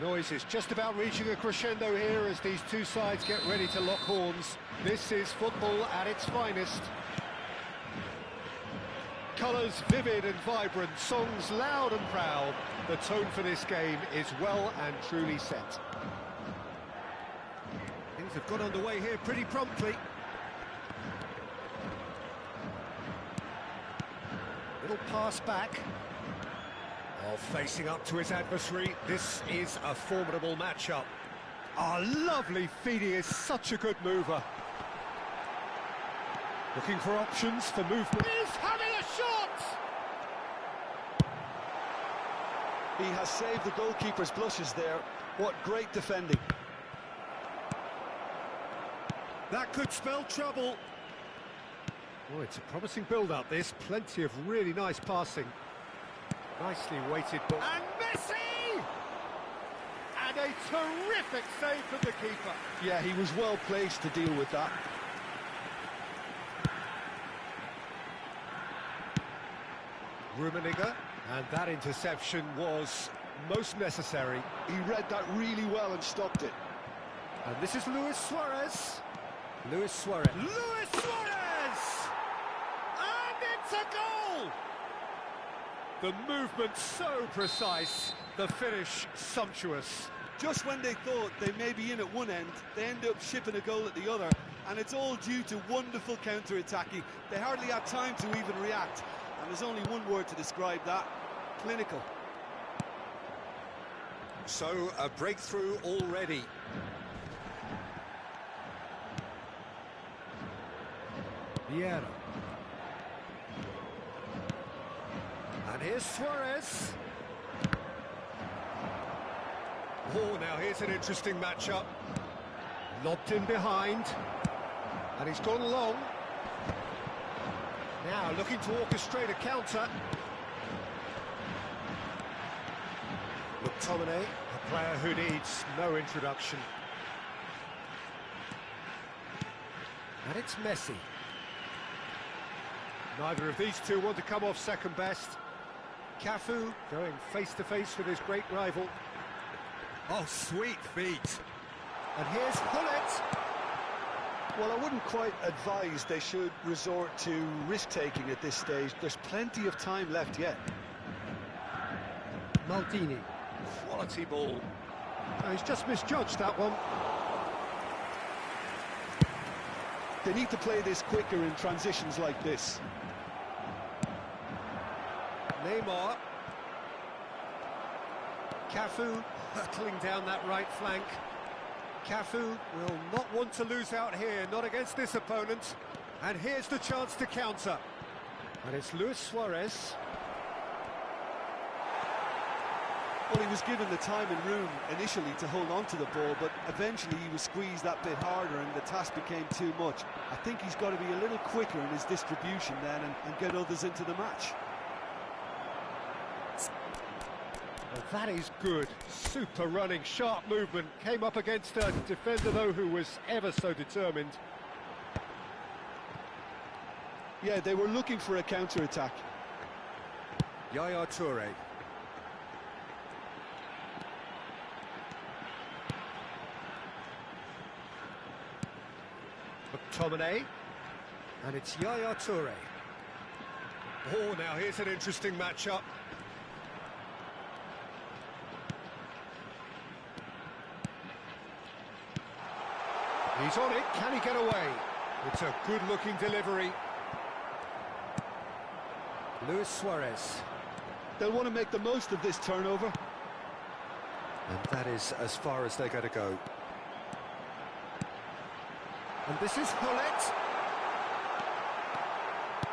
The noise is just about reaching a crescendo here as these two sides get ready to lock horns. This is football at its finest. Colours vivid and vibrant, songs loud and proud. The tone for this game is well and truly set. Things have got underway here pretty promptly. Little pass back. Oh, facing up to his adversary, this is a formidable matchup. Oh, lovely feed, he is such a good mover. Looking for options for movement. He's having a shot! He has saved the goalkeeper's blushes there. What great defending. That could spell trouble. Oh, it's a promising build-up, this. Plenty of really nice passing. Nicely weighted ball. And Messi! And a terrific save from the keeper. Yeah, he was well placed to deal with that. Rummenigge, and that interception was most necessary. He read that really well and stopped it. And this is Luis Suarez. Luis Suarez. Luis Suarez! And it's a goal! The movement so precise, the finish sumptuous. Just when they thought they may be in at one end, they end up shipping a goal at the other, and it's all due to wonderful counter-attacking. They hardly had time to even react, and there's only one word to describe that: clinical. So, a breakthrough already. Vieira. And here's Suarez. Oh, now here's an interesting matchup. Lobbed in behind. And he's gone long. Now looking to orchestrate a counter. McTominay, a player who needs no introduction. And it's Messi. Neither of these two want to come off second best. Cafu going face-to-face with his great rival. Oh, sweet feet. And here's Hullet. Well, I wouldn't quite advise they should resort to risk-taking at this stage. There's plenty of time left yet. Maldini. Quality ball. Oh, he's just misjudged that one. They need to play this quicker in transitions like this. Neymar. Cafu hurtling down that right flank. Cafu will not want to lose out here, not against this opponent. And here's the chance to counter. And it's Luis Suarez. Well, he was given the time and room initially to hold on to the ball, but eventually he was squeezed that bit harder and the task became too much. I think he's got to be a little quicker in his distribution then and get others into the match. Well, that is good. Super running, sharp movement. Came up against a defender, though, who was ever so determined. Yeah, they were looking for a counter-attack. Yaya Toure. McTominay. And it's Yaya Toure. Oh, now here's an interesting matchup. He's on it, can he get away? It's a good-looking delivery. Luis Suarez. They'll want to make the most of this turnover. And that is as far as they're going to go. And this is Hullet.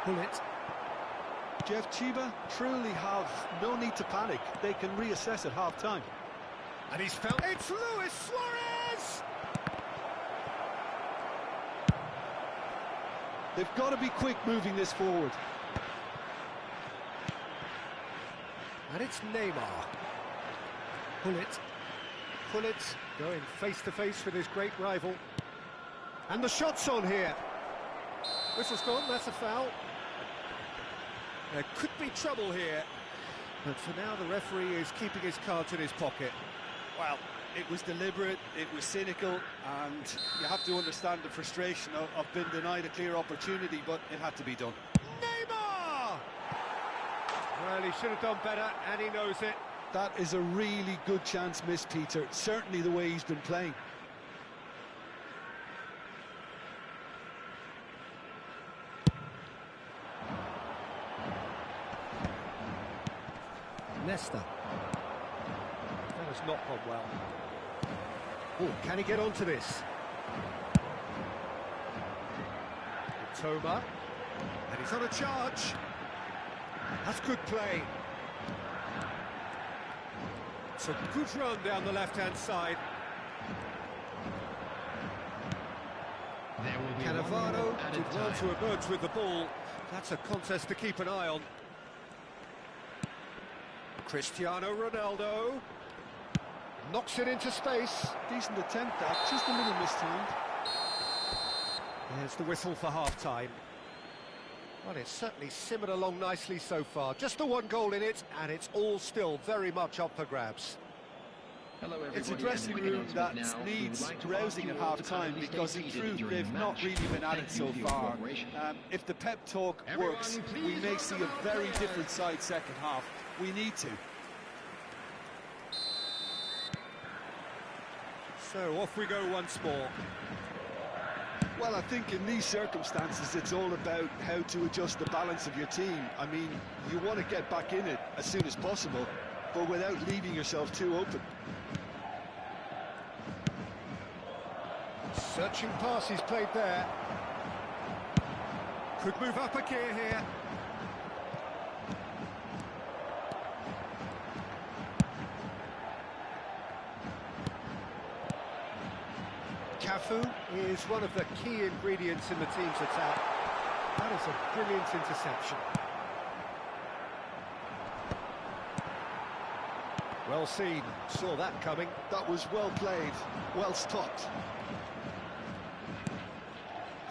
Hullet. Jeff Chiba truly have no need to panic. They can reassess at half-time. And he's found... It's Luis Suarez! They've got to be quick moving this forward. And it's Neymar. Hullet. Hullet going face-to-face with his great rival. And the shot's on here. Whistle's gone, that's a foul. There could be trouble here. But for now, the referee is keeping his cards in his pocket. Well, it was deliberate, it was cynical, and you have to understand the frustration of being denied a clear opportunity, but it had to be done. Neymar! Well, he should have done better, and he knows it. That is a really good chance missed, Peter. Certainly the way he's been playing. Nesta. That has not gone well. Oh, can he get onto this? Toma. And he's on a charge. That's good play. It's a good run down the left-hand side. Cannavaro did well to emerge with the ball. That's a contest to keep an eye on. Cristiano Ronaldo knocks it into space. Decent attempt, that, just a little mistimed. There's the whistle for half-time. Well, it's certainly simmered along nicely so far. Just the one goal in it, and it's all still very much up for grabs. It's a dressing room that needs rousing at half-time because in truth they've not really been at it so far. If the pep talk works, we may see a very different side second half. We need to. So off we go once more. Well, I think in these circumstances it's all about how to adjust the balance of your team. I mean, you want to get back in it as soon as possible, but without leaving yourself too open. Searching pass he's played there. Could move up a gear here. Cafu is one of the key ingredients in the team's attack. That is a brilliant interception. Well seen, saw that coming. That was well played, well stopped.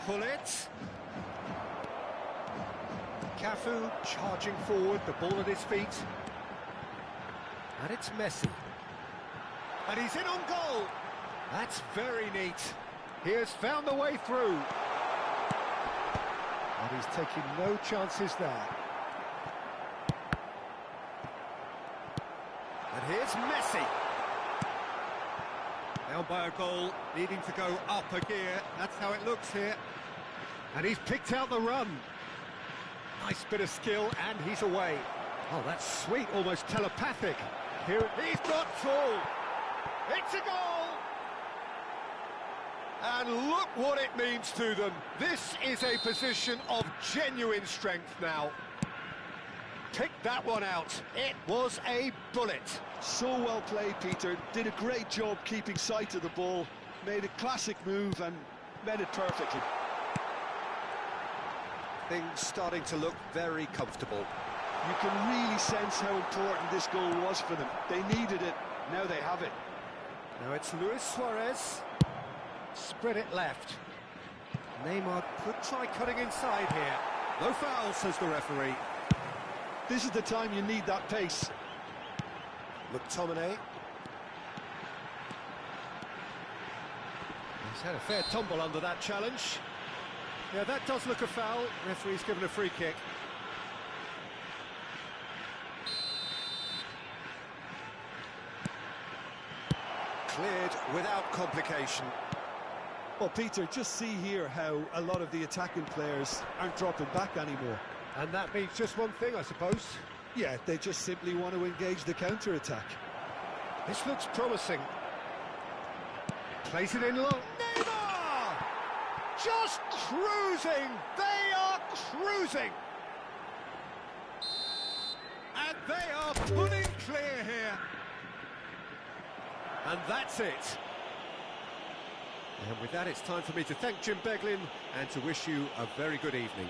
Gullit. Cafu charging forward, the ball at his feet. And it's Messi. And he's in on goal. That's very neat. He has found the way through. And he's taking no chances there. And here's Messi. Down by a goal, needing to go up a gear. That's how it looks here. And he's picked out the run. Nice bit of skill, and he's away. Oh, that's sweet, almost telepathic. Here, he's got full. It's a goal! And look what it means to them. This is a position of genuine strength now. Pick that one out. It was a bullet. So well played, Peter. Did a great job keeping sight of the ball. Made a classic move and met it perfectly. Things starting to look very comfortable. You can really sense how important this goal was for them. They needed it. Now they have it. Now it's Luis Suarez. Spread it left. Neymar could try cutting inside here. No foul, says the referee. This is the time you need that pace. McTominay. He's had a fair tumble under that challenge. Yeah, that does look a foul. Referee's given a free kick. Cleared without complication. Well, Peter, just see here how a lot of the attacking players aren't dropping back anymore. And that means just one thing, I suppose. Yeah, they just simply want to engage the counter-attack. This looks promising. Plays it in low. Neymar! Just cruising! They are cruising! And they are pulling clear here. And that's it. And with that, it's time for me to thank Jim Beglin and to wish you a very good evening.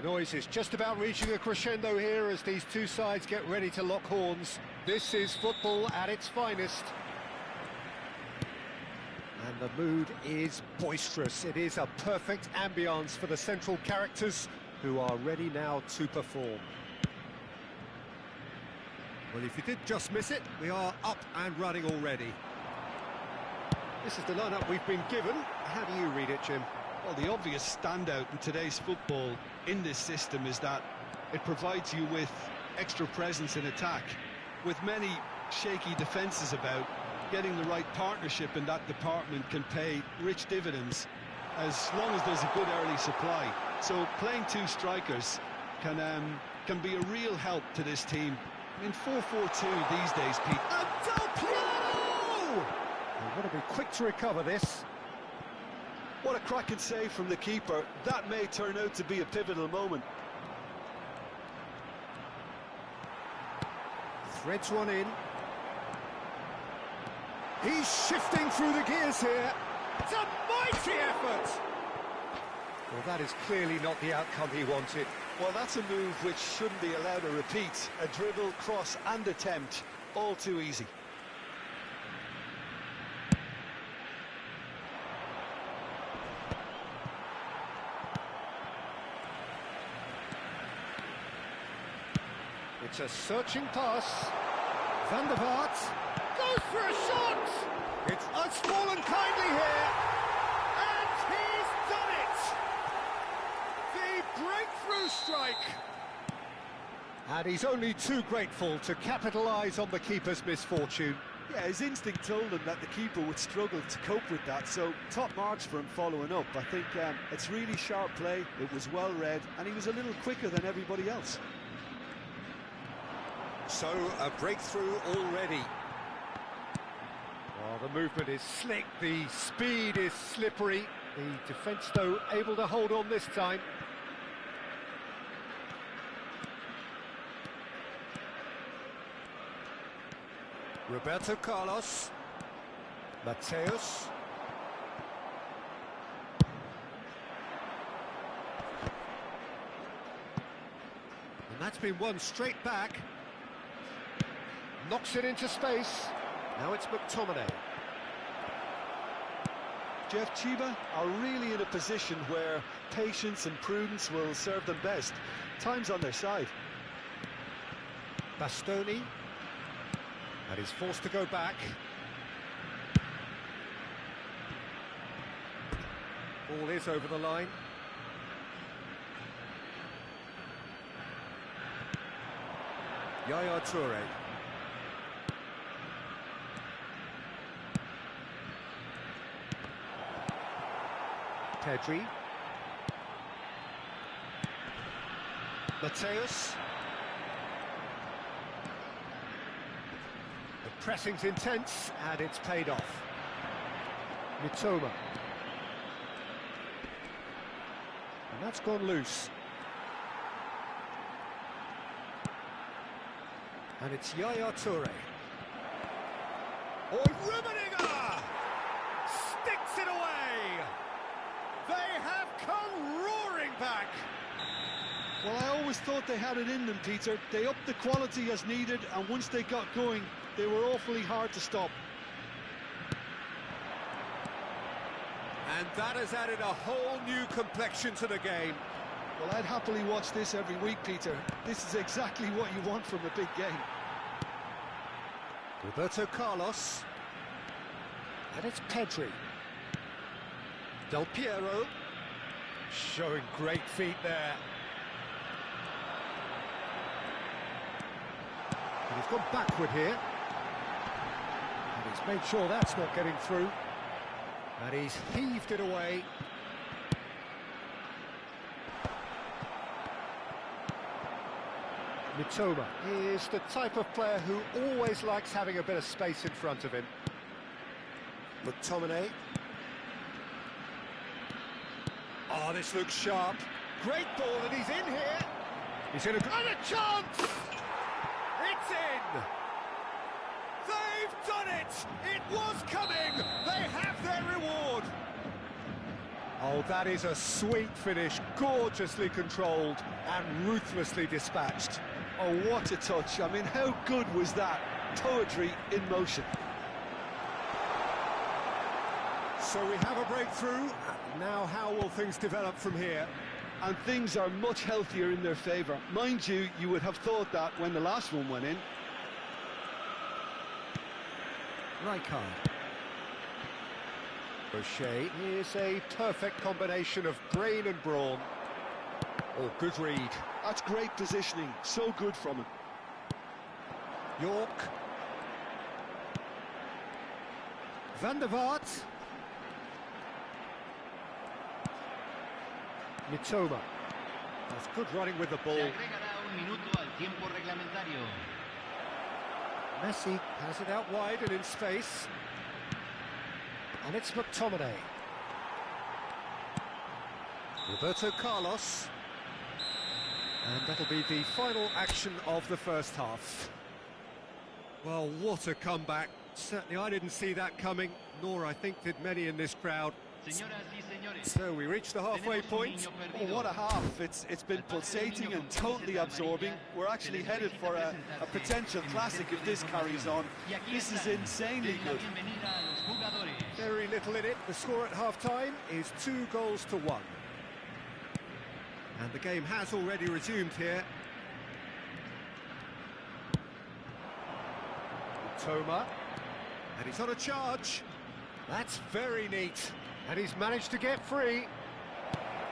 The noise is just about reaching a crescendo here as these two sides get ready to lock horns. This is football at its finest. And the mood is boisterous. It is a perfect ambience for the central characters who are ready now to perform. Well, if you did just miss it, we are up and running already. This is the lineup we've been given. How do you read it, Jim? Well, the obvious standout in today's football in this system is that it provides you with extra presence in attack. With many shaky defences about, getting the right partnership in that department can pay rich dividends as long as there's a good early supply. So playing two strikers can be a real help to this team. In 4-4-2 these days, Pete. They've got to be quick to recover this. What a cracking save from the keeper. That may turn out to be a pivotal moment. Threads one in. He's shifting through the gears here. It's a mighty effort! Well, that is clearly not the outcome he wanted. Well, that's a move which shouldn't be allowed to repeat. A dribble, cross and attempt. All too easy. It's a searching pass. Van der Vaart goes for a shot! It's fallen kindly here, and he's done it! The breakthrough strike! And he's only too grateful to capitalise on the keeper's misfortune. Yeah, his instinct told him that the keeper would struggle to cope with that, so top marks for him following up. I think it's really sharp play, it was well read, and he was a little quicker than everybody else. So, a breakthrough already. Oh, the movement is slick, the speed is slippery. The defence, though, able to hold on this time. Roberto Carlos. Mateus. And that's been won straight back. Knocks it into space. Now it's McTominay. Jeff, Chiba are really in a position where patience and prudence will serve them best. Time's on their side. Bastoni. And he's forced to go back. Ball is over the line. Yaya Toure. Pedri. Mateus. The pressing's intense, and it's paid off. Mitoma. And that's gone loose. And it's Yaya Toure. Oh, Rummenigge! Sticks it away! They have come roaring back! Well, I always thought they had it in them, Peter. They upped the quality as needed, and once they got going, they were awfully hard to stop. And that has added a whole new complexion to the game. Well, I'd happily watch this every week, Peter. This is exactly what you want from a big game. Roberto Carlos. And it's Pedri. Del Piero. Showing great feet there. And he's gone backward here. And he's made sure that's not getting through. And he's heaved it away. Mitoma is the type of player who always likes having a bit of space in front of him. McTominay. Oh, this looks sharp. Great ball, and he's in here. He's in a chance! It's in! They've done it! It was coming! They have their reward! Oh, that is a sweet finish, gorgeously controlled and ruthlessly dispatched. Oh, what a touch. I mean, how good was that? Poetry in motion. So we have a breakthrough. Now how will things develop from here? And things are much healthier in their favour. Mind you, you would have thought that when the last one went in. Rijkaard. O'Shea is a perfect combination of brain and brawn. Oh, good read. That's great positioning. So good from him. York. Van der Vaart. Mitoma. That's good running with the ball. Messi has it out wide and in space. And it's McTominay. Roberto Carlos. And that'll be the final action of the first half. Well, what a comeback. Certainly I didn't see that coming, nor I think did many in this crowd. So we reached the halfway point. Oh, what a half. It's been pulsating and totally absorbing. We're actually headed for a potential classic if this carries on. This is insanely good. Very little in it. The score at half-time is 2-1. And the game has already resumed here. Toma. And he's on a charge. That's very neat. And he's managed to get free.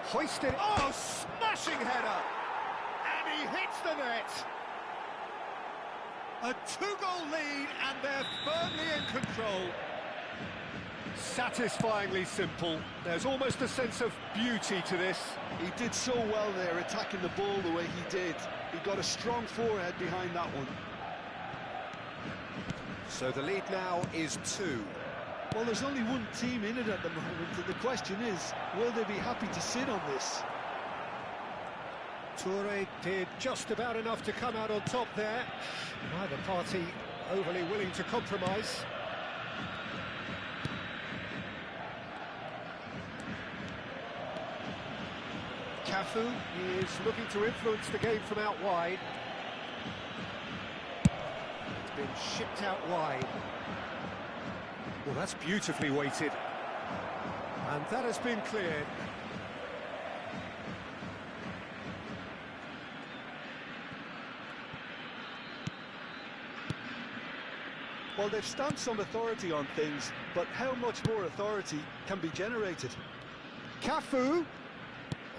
Hoisted. Oh, smashing header! And he hits the net. A 2-goal lead, and they're firmly in control. Satisfyingly simple. There's almost a sense of beauty to this. He did so well there, attacking the ball the way he did. He got a strong forehead behind that one. So the lead now is 2. Well, there's only one team in it at the moment, and the question is, will they be happy to sit on this? Toure did just about enough to come out on top there. Neither party overly willing to compromise. Cafu is looking to influence the game from out wide. It's been shipped out wide. Well, that's beautifully weighted. And that has been cleared. Well, they've stamped some authority on things, but how much more authority can be generated? Cafu!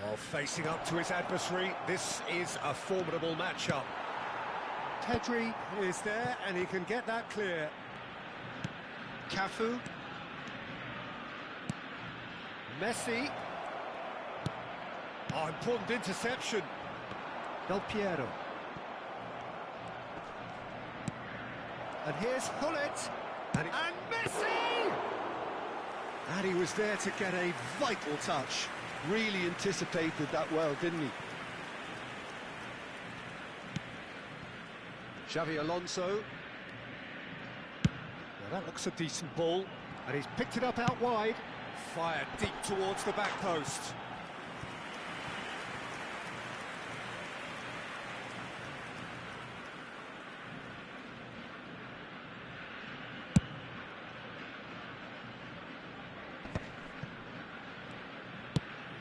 Oh, facing up to his adversary. This is a formidable matchup. Pedri is there, and he can get that clear. Cafu. Messi. Oh, important interception. Del Piero. And here's Hullet. And Messi! And he was there to get a vital touch. Really anticipated that well, didn't he? Xavi Alonso. Well, that looks a decent ball. And he's picked it up out wide. Fired deep towards the back post.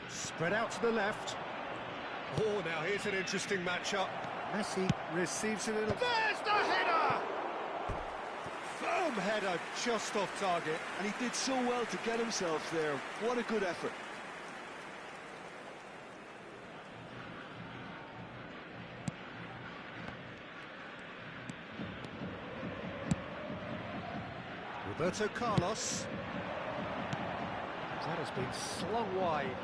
Spread out to the left. Oh, now here's an interesting matchup. Messi receives it in a... There's the header! Firm header, just off target. And he did so well to get himself there. What a good effort. Roberto Carlos. That has been slung wide.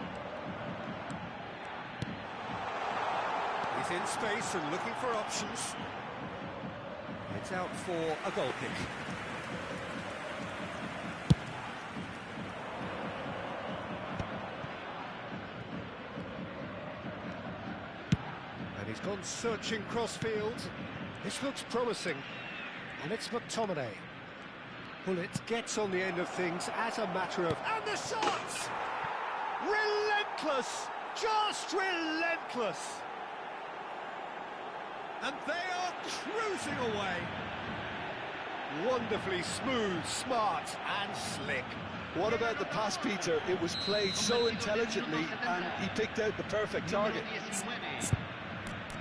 He's in space and looking for options. It's out for a goal kick. And he's gone searching cross-field. This looks promising. And it's McTominay. Hullet gets on the end of things as a matter of... And the shots! Relentless! Just relentless! And they are cruising away. Wonderfully smooth, smart and slick. What about the pass, Peter? It was played so intelligently and he picked out the perfect target.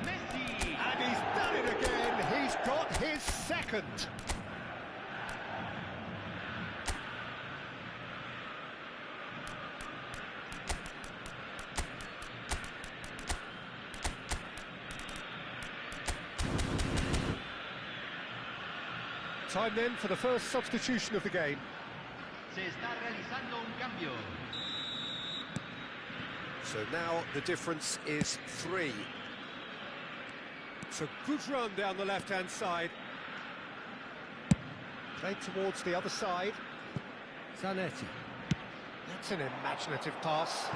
And he's done it again. He's got his second. Time then for the first substitution of the game. Se está realizando un cambio. So now the difference is 3. It's a good run down the left-hand side. Played towards the other side. Zanetti. That's an imaginative pass.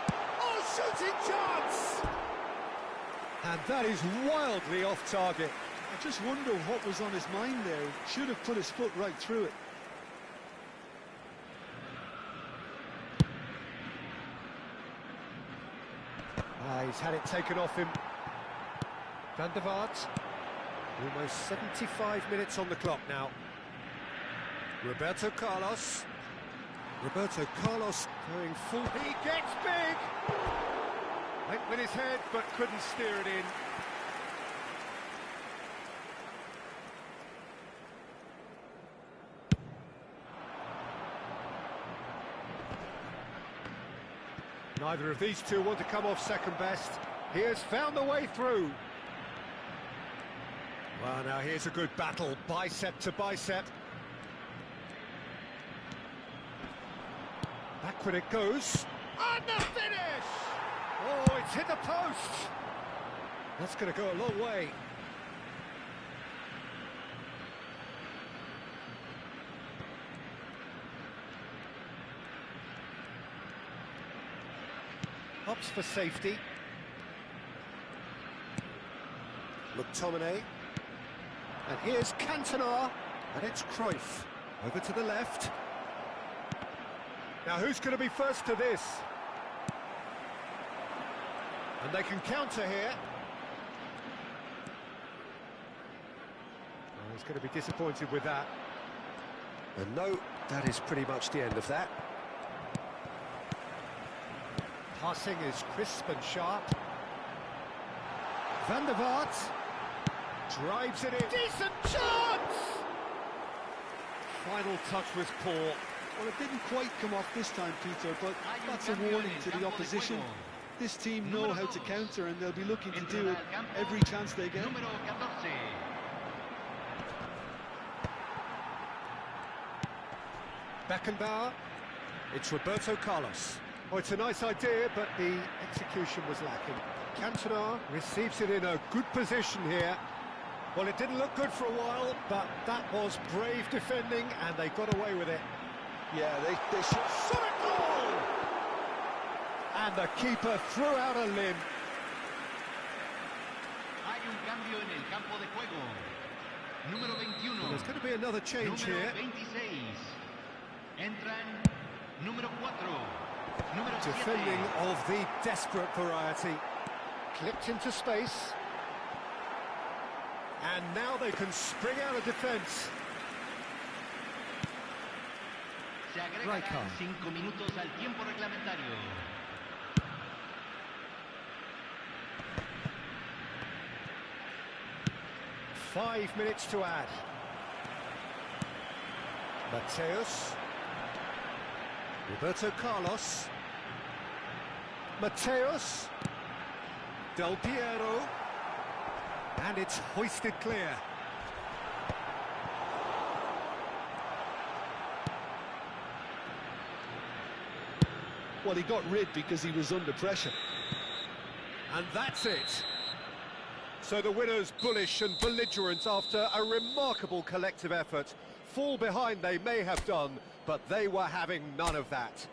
Oh, shooting chance! And that is wildly off target. I just wonder what was on his mind there. Should have put his foot right through it. He's had it taken off him. Van der Vaart. Almost 75 minutes on the clock now. Roberto Carlos. Roberto Carlos going full. He gets big! Went with his head, but couldn't steer it in. Neither of these two want to come off second best. He has found the way through. Well, now here's a good battle, bicep to bicep. Backward it goes. And the finish! Oh, it's hit the post. That's going to go a long way. Hops for safety. McTominay. And here's Cantona. And it's Cruyff. Over to the left. Now who's going to be first to this? And they can counter here. Oh, he's going to be disappointed with that. And no, that is pretty much the end of that. Passing is crisp and sharp. Van der Vaart drives it in. Decent chance! Final touch was poor. Well, it didn't quite come off this time, Peter, but that's a warning to the opposition. This team know how to counter and they'll be looking to do it every chance they get. Beckenbauer. It's Roberto Carlos. Oh, it's a nice idea, but the execution was lacking. Cantona receives it in a good position here. Well, it didn't look good for a while, but that was brave defending, and they got away with it. Yeah, they should. Shot it goal! And the keeper threw out a limb. Hay un cambio en el campo de juego. Número 21. Well, there's going to be another change Número here. 26. Entran número 4. Número 7. Defending of the desperate variety. Clipped into space. And now they can spring out of defence. Se agregarán 5 minutos al tiempo reglamentario. Five minutes to add. Mateus. Roberto Carlos. Mateus. Del Piero. And it's hoisted clear. Well, he got rid because he was under pressure. And that's it. So the winners bullish and belligerent after a remarkable collective effort. Fall behind they may have done, but they were having none of that.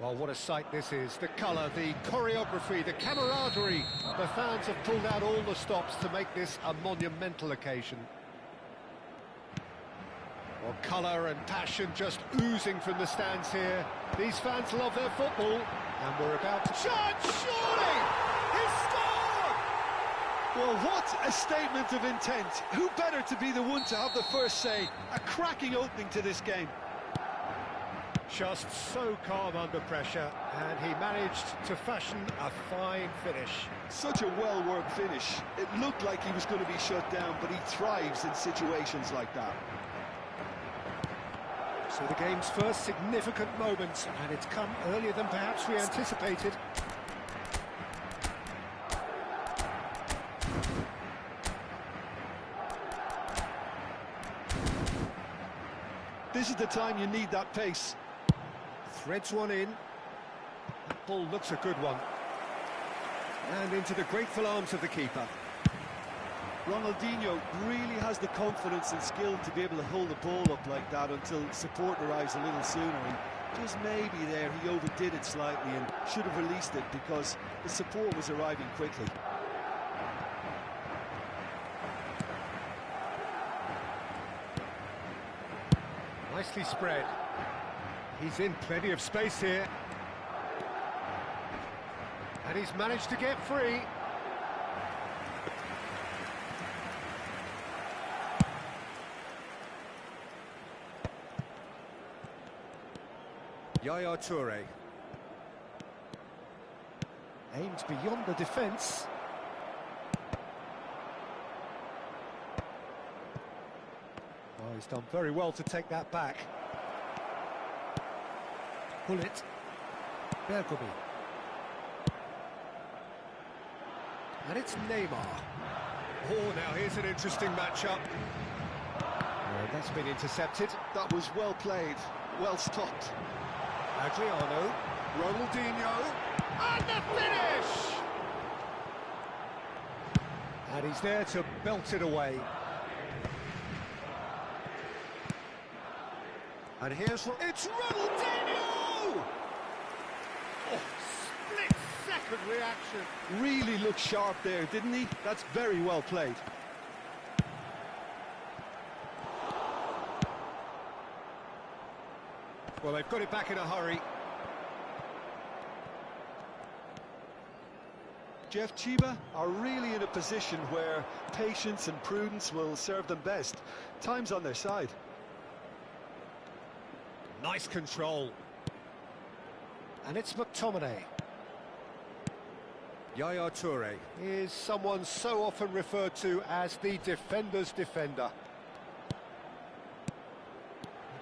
Oh, what a sight this is. The colour, the choreography, the camaraderie. The fans have pulled out all the stops to make this a monumental occasion. Well, colour and passion just oozing from the stands here. These fans love their football, and we're about to... Shot, surely! He's scored! Well, what a statement of intent. Who better to be the one to have the first say? A cracking opening to this game. Just so calm under pressure, and he managed to fashion a fine finish. Such a well-worked finish. It looked like he was going to be shut down, but he thrives in situations like that. So the game's first significant moment, and it's come earlier than perhaps we anticipated. This is the time you need that pace. Threads one in. That ball looks a good one. And into the grateful arms of the keeper. Ronaldinho really has the confidence and skill to be able to hold the ball up like that until support arrives a little sooner. And just maybe there he overdid it slightly and should have released it because the support was arriving quickly. Nicely spread. He's in plenty of space here. And he's managed to get free. Yaya Toure. Aimed beyond the defence. Oh, he's done very well to take that back. Pull it. Bergomi. And it's Neymar. Oh, now here's an interesting matchup. Oh, that's been intercepted. That was well played, well stopped. Adriano, Ronaldinho, and the finish! And he's there to belt it away. And here's... It's Ronaldinho! Oh, split-second reaction. Really looked sharp there, didn't he? That's very well played. Well, they've got it back in a hurry. Jeff Chiba are really in a position where patience and prudence will serve them best. Time's on their side. Nice control. And it's McTominay. Yaya Toure is someone so often referred to as the defender's defender.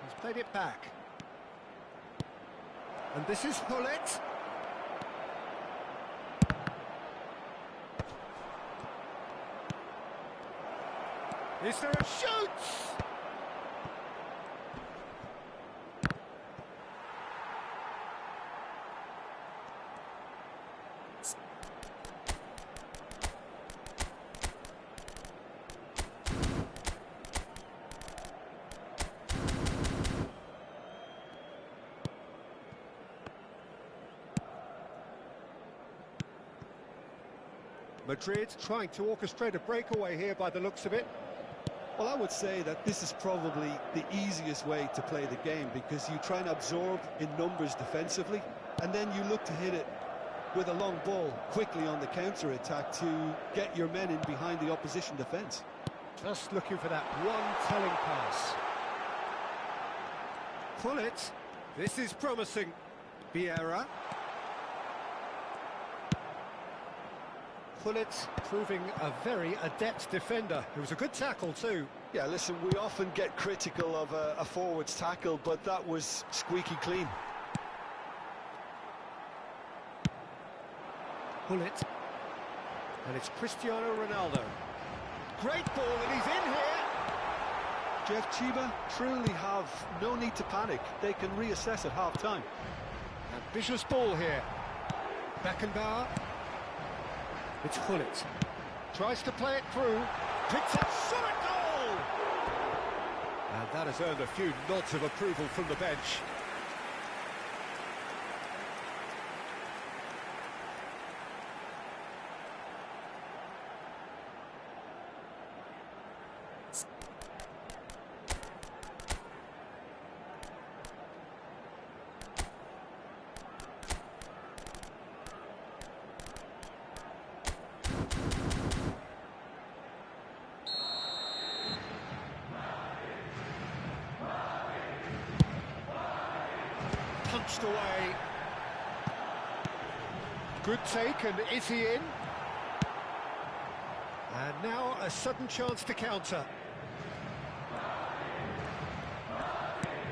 He's played it back. And this is Hullet. Is there a shoot? Madrid trying to orchestrate a breakaway here by the looks of it. Well, I would say that this is probably the easiest way to play the game because you try and absorb in numbers defensively and then you look to hit it with a long ball quickly on the counter-attack to get your men in behind the opposition defence. Just looking for that one telling pass. Pull it. This is promising. Vieira. Pullet proving a very adept defender. It was a good tackle too. Yeah, listen, we often get critical of a forward's tackle, but that was squeaky clean. Pullet. And it's Cristiano Ronaldo. Great ball, and he's in here. Jeff Chiba truly have no need to panic. They can reassess at half-time. Ambitious ball here. Beckenbauer. It's Hullet. Tries to play it through. Picks up, shot at goal! And that has earned a few nods of approval from the bench. pushed away. Good take, and is he in? And now a sudden chance to counter.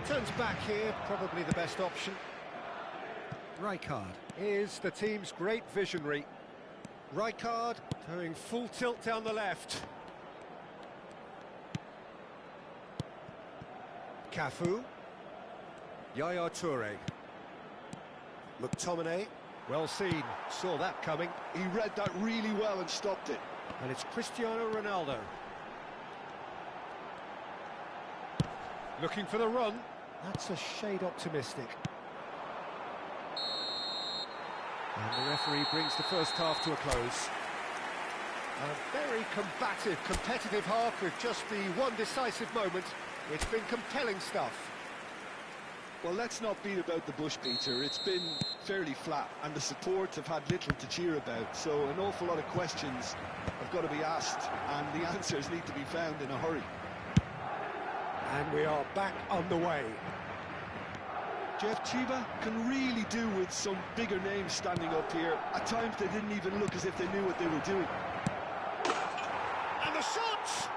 Turns back here, probably the best option. Rijkaard is the team's great visionary. Rijkaard doing full tilt down the left. Cafu. Yaya Toure. McTominay. Well seen, saw that coming. He read that really well and stopped it. And it's Cristiano Ronaldo. Looking for the run. That's a shade optimistic. And the referee brings the first half to a close. A very combative, competitive half with just the one decisive moment. It's been compelling stuff. Well, let's not beat about the bush, Peter. It's been fairly flat, and the support have had little to cheer about. So an awful lot of questions have got to be asked, and the answers need to be found in a hurry. And we are back underway. Jeff, Chiba can really do with some bigger names standing up here. At times they didn't even look as if they knew what they were doing. And the shot!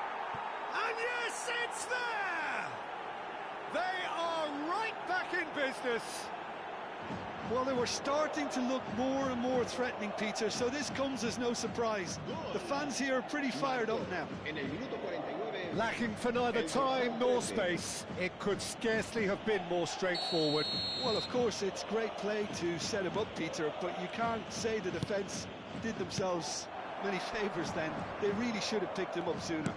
And yes, it's there! They are right back in business. Well, they were starting to look more and more threatening, Peter, so this comes as no surprise. The fans here are pretty fired up now. Lacking for neither time nor space. It could scarcely have been more straightforward. Well, of course, it's great play to set him up, Peter, but you can't say the defence did themselves many favours then. They really should have picked him up sooner.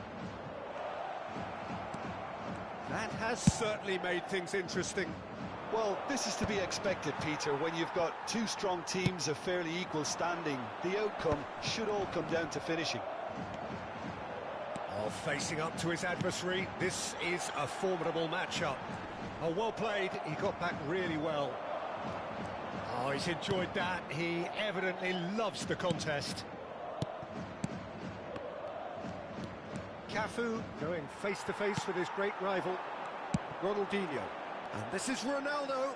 That has certainly made things interesting. Well, this is to be expected, Peter, when you've got two strong teams of fairly equal standing. The outcome should all come down to finishing. Oh, facing up to his adversary, this is a formidable matchup. Oh, well played, he got back really well. Oh, he's enjoyed that, he evidently loves the contest. Cafu going face-to-face with his great rival, Ronaldinho. And this is Ronaldo.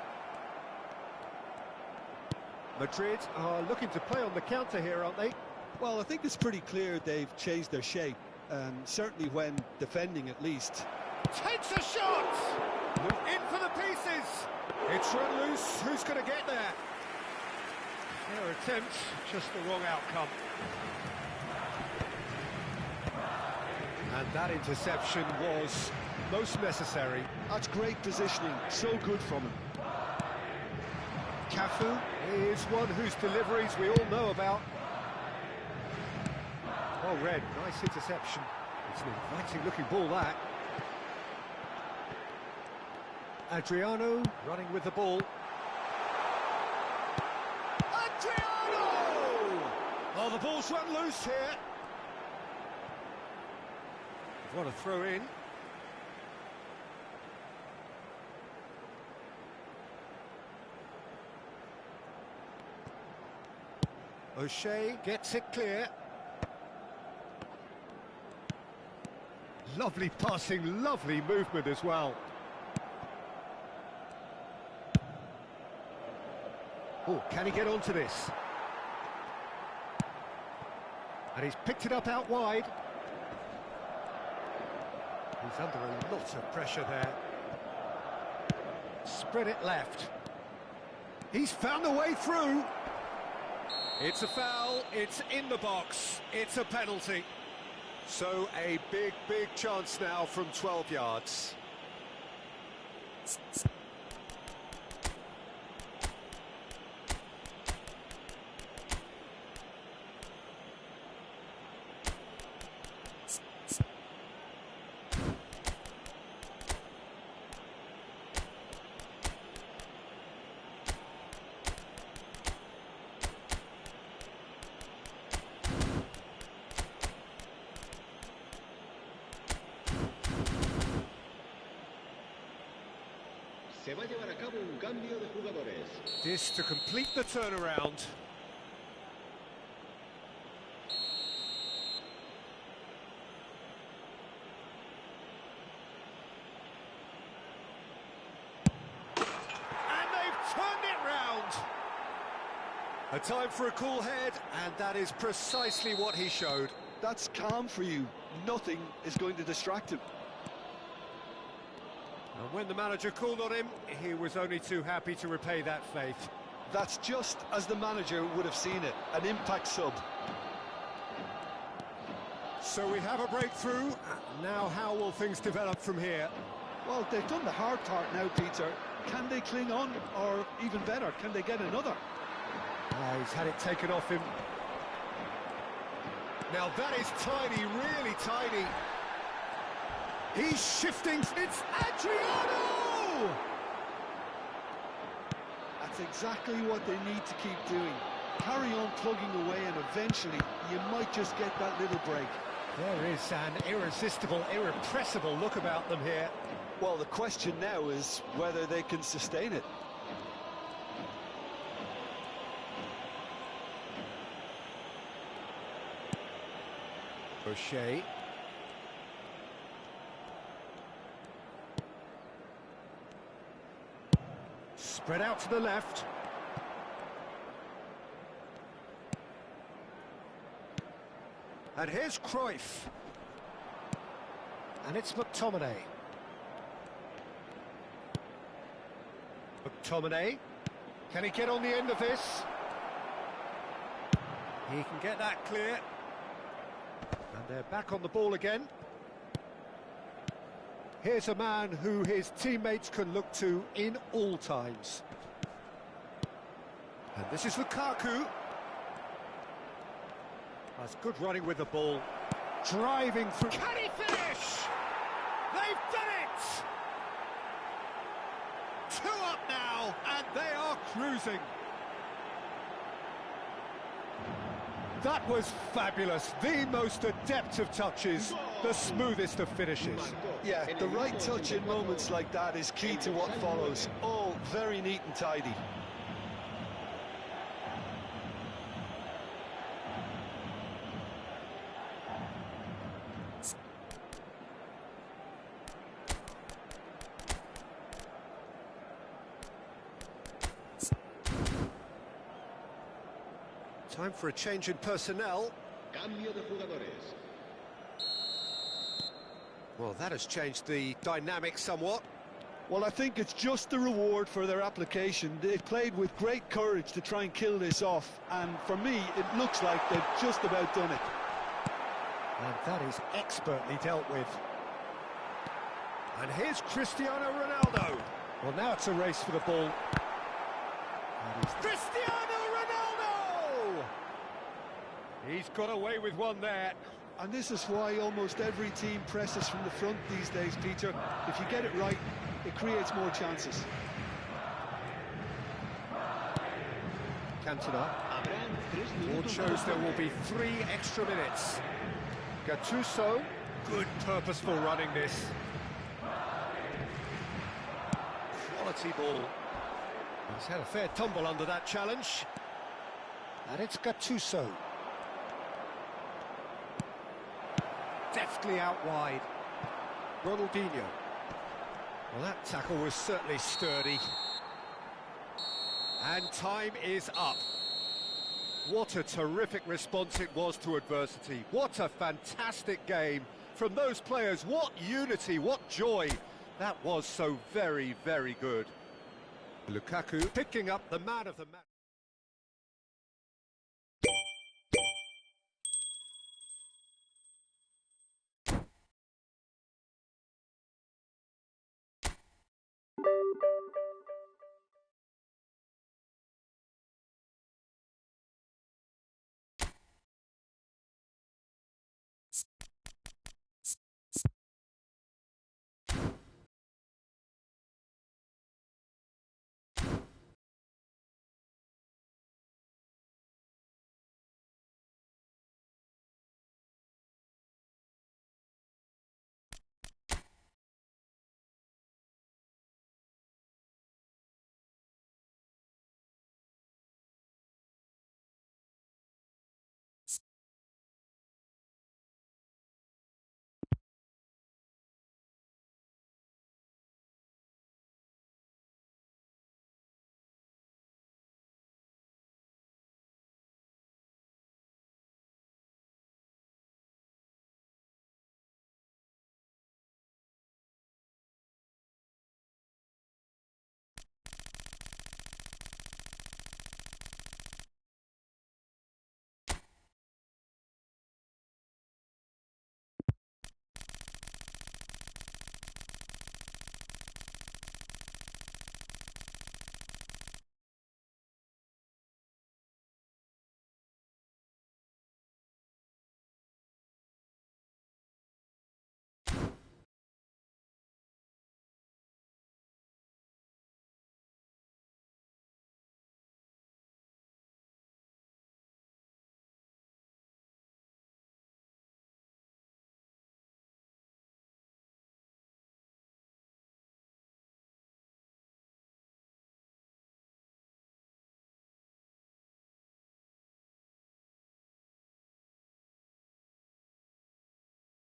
Madrid are looking to play on the counter here, aren't they? Well, I think it's pretty clear they've changed their shape, certainly when defending at least. Takes a shot! In for the pieces! It's run loose, who's going to get there? Their attempt, just the wrong outcome. And that interception was most necessary. That's great positioning, so good from him. Cafu is one whose deliveries we all know about. Well read, nice interception. It's an inviting looking ball, that. Adriano running with the ball. Adriano! Oh, the ball's run loose here. What a throw in. O'Shea gets it clear. Lovely passing, lovely movement as well. Oh, can he get onto this? And he's picked it up out wide. He's under a lot of pressure there. Spread it left. He's found a way through. It's a foul, it's in the box, it's a penalty. So a big, big chance now from 12 yards. Se va a llevar a cabo un cambio de jugadores. This to complete the turnaround. And they've turned it A time for a cool head, and that is precisely what he showed. That's calm for you. Nothing is going to distract him. And when the manager called on him, he was only too happy to repay that faith. That's just as the manager would have seen it, an impact sub. So we have a breakthrough. Now how will things develop from here? Well, they've done the hard part now, Peter. Can they cling on, or even better, can they get another? He's had it taken off him. Now that is tiny, really tiny. He's shifting. It's Adriano! That's exactly what they need to keep doing. Carry on plugging away, and eventually you might just get that little break. There is an irresistible, irrepressible look about them here. Well, the question now is whether they can sustain it. O'Shea. Spread out to the left. And here's Cruyff. And it's McTominay. McTominay. Can he get on the end of this? He can get that clear. And they're back on the ball again. Here's a man who his teammates can look to in all times. And this is Lukaku. That's good running with the ball. Driving through. Can he finish? They've done it! 2 up now, and they are cruising. That was fabulous. The most adept of touches, the smoothest of finishes. Yeah, the right touch in moments like that is key to what follows. All very neat and tidy. Time for a change in personnel. Cambio de jugadores. Well, that has changed the dynamic somewhat. Well, I think it's just the reward for their application. They've played with great courage to try and kill this off, and for me, it looks like they've just about done it. And that is expertly dealt with. And here's Cristiano Ronaldo. Well, now it's a race for the ball. And it's Cristiano Ronaldo! He's got away with one there. And this is why almost every team presses from the front these days, Peter. If you get it right, it creates more chances. Cantona. Board shows there will be 3 extra minutes. Gattuso, good purposeful running this. Quality ball. He's had a fair tumble under that challenge. And it's Gattuso. Deftly out wide. Ronaldinho. Well, that tackle was certainly sturdy. And time is up. What a terrific response it was to adversity. What a fantastic game from those players. What unity, what joy. That was so very, very good. Lukaku picking up the man of the match.